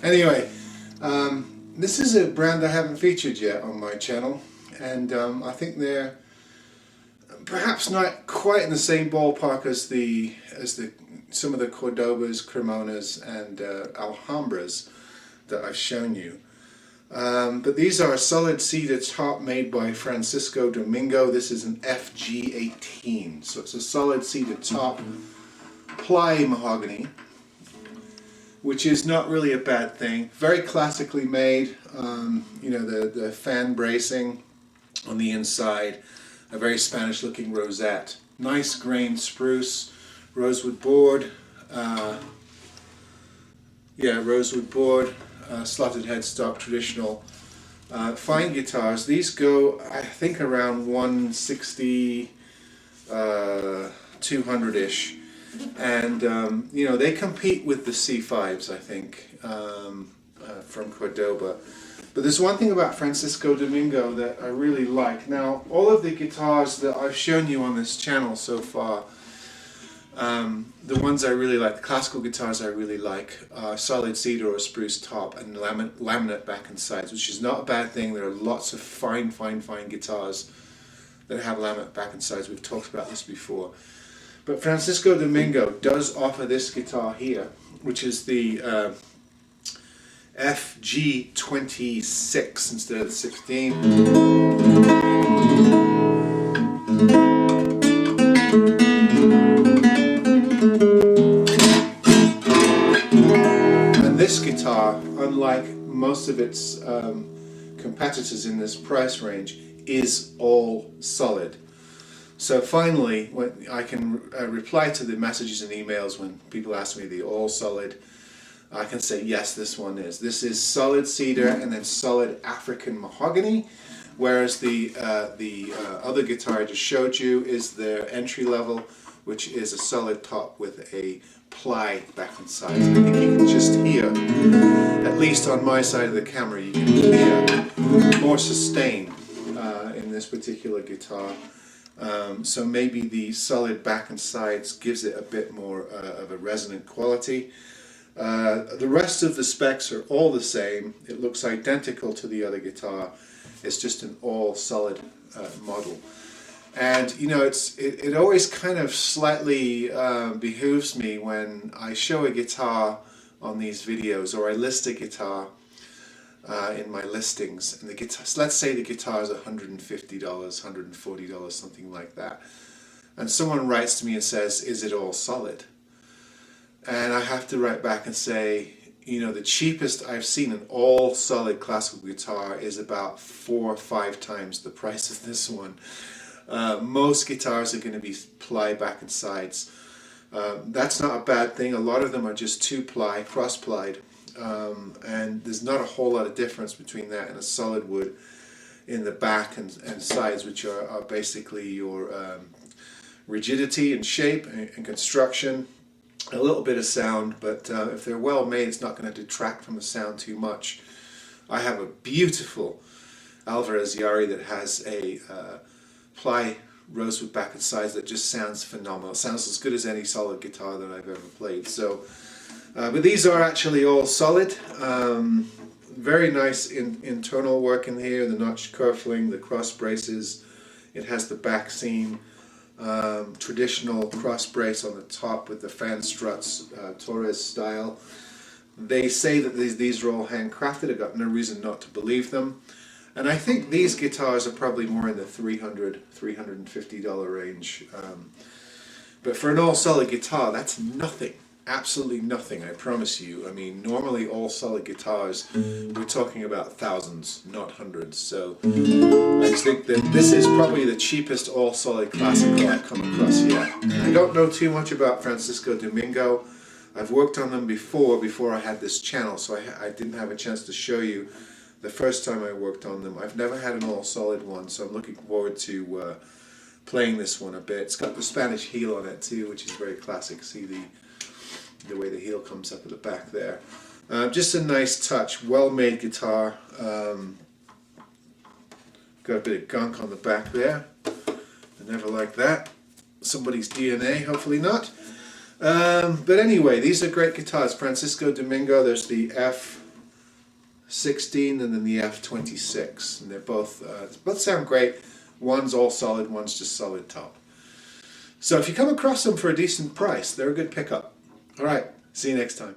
Anyway, this is a brand I haven't featured yet on my channel, and I think they're perhaps not quite in the same ballpark as some of the Cordobas, Cremonas, and Alhambras that I've shown you. But these are a solid cedar top made by Francisco Domingo. This is an FG18, so it's a solid cedar top, ply mahogany, which is not really a bad thing. Very classically made. You know, the fan bracing on the inside, a very Spanish looking rosette. Nice grained spruce, rosewood board. Rosewood board, slotted headstock, traditional. Fine guitars. These go, I think, around 160, 200-ish. And you know, they compete with the C5s, I think, from Cordoba. But there's one thing about Francisco Domingo that I really like. Now, all of the guitars that I've shown you on this channel so far, the ones I really like, the classical guitars I really like, are solid cedar or spruce top and laminate back and sides, which is not a bad thing. There are lots of fine guitars that have laminate back and sides. We've talked about this before. But Francisco Domingo does offer this guitar here, which is the FG26 instead of the 16. And this guitar, unlike most of its competitors in this price range, is all solid. So finally, when I can reply to the messages and emails when people ask me the all solid, I can say yes, this one is. This is solid cedar and then solid African mahogany, whereas the other guitar I just showed you is their entry level, which is a solid top with a ply back and sides. I think you can just hear, at least on my side of the camera, you can hear more sustain in this particular guitar. So maybe the solid back and sides gives it a bit more of a resonant quality. The rest of the specs are all the same. It looks identical to the other guitar. It's just an all solid model. And you know, it always kind of slightly behooves me when I show a guitar on these videos, or I list a guitar in my listings, and the guitar, let's say the guitar is $150, $140, something like that, and someone writes to me and says, is it all solid? And I have to write back and say, you know, the cheapest I've seen an all solid classical guitar is about 4 or 5 times the price of this one. Most guitars are going to be ply back and sides. That's not a bad thing. A lot of them are just 2-ply, cross-plied. And there's not a whole lot of difference between that and a solid wood in the back and sides, which are basically your rigidity and shape and construction, a little bit of sound, but if they're well made, it's not going to detract from the sound too much. I have a beautiful Alvarez Yari that has a ply rosewood back and sides that just sounds phenomenal. It sounds as good as any solid guitar that I've ever played. So. But these are actually all solid. Very nice internal work in here, the notch kerfling, the cross braces. It has the back seam, traditional cross brace on the top with the fan struts, Torres style. They say that these are all handcrafted. I've got no reason not to believe them. And I think these guitars are probably more in the $300, $350 range. But for an all solid guitar, that's nothing. Absolutely nothing, I promise you. I mean, normally all solid guitars, we're talking about thousands, not hundreds. So I think that this is probably the cheapest all solid classical I've come across yet. I don't know too much about Francisco Domingo. I've worked on them before I had this channel, so I didn't have a chance to show you the first time I worked on them. I've never had an all solid one, so I'm looking forward to playing this one a bit. It's got the Spanish heel on it too, which is very classic. See the way the heel comes up at the back there. Just a nice touch, well-made guitar. Got a bit of gunk on the back there. I never like that. Somebody's DNA, hopefully not. But anyway, these are great guitars. Francisco Domingo, there's the F16 and then the F26. And they're both sound great. One's all solid, one's just solid top. So if you come across them for a decent price, they're a good pickup. Alright, see you next time.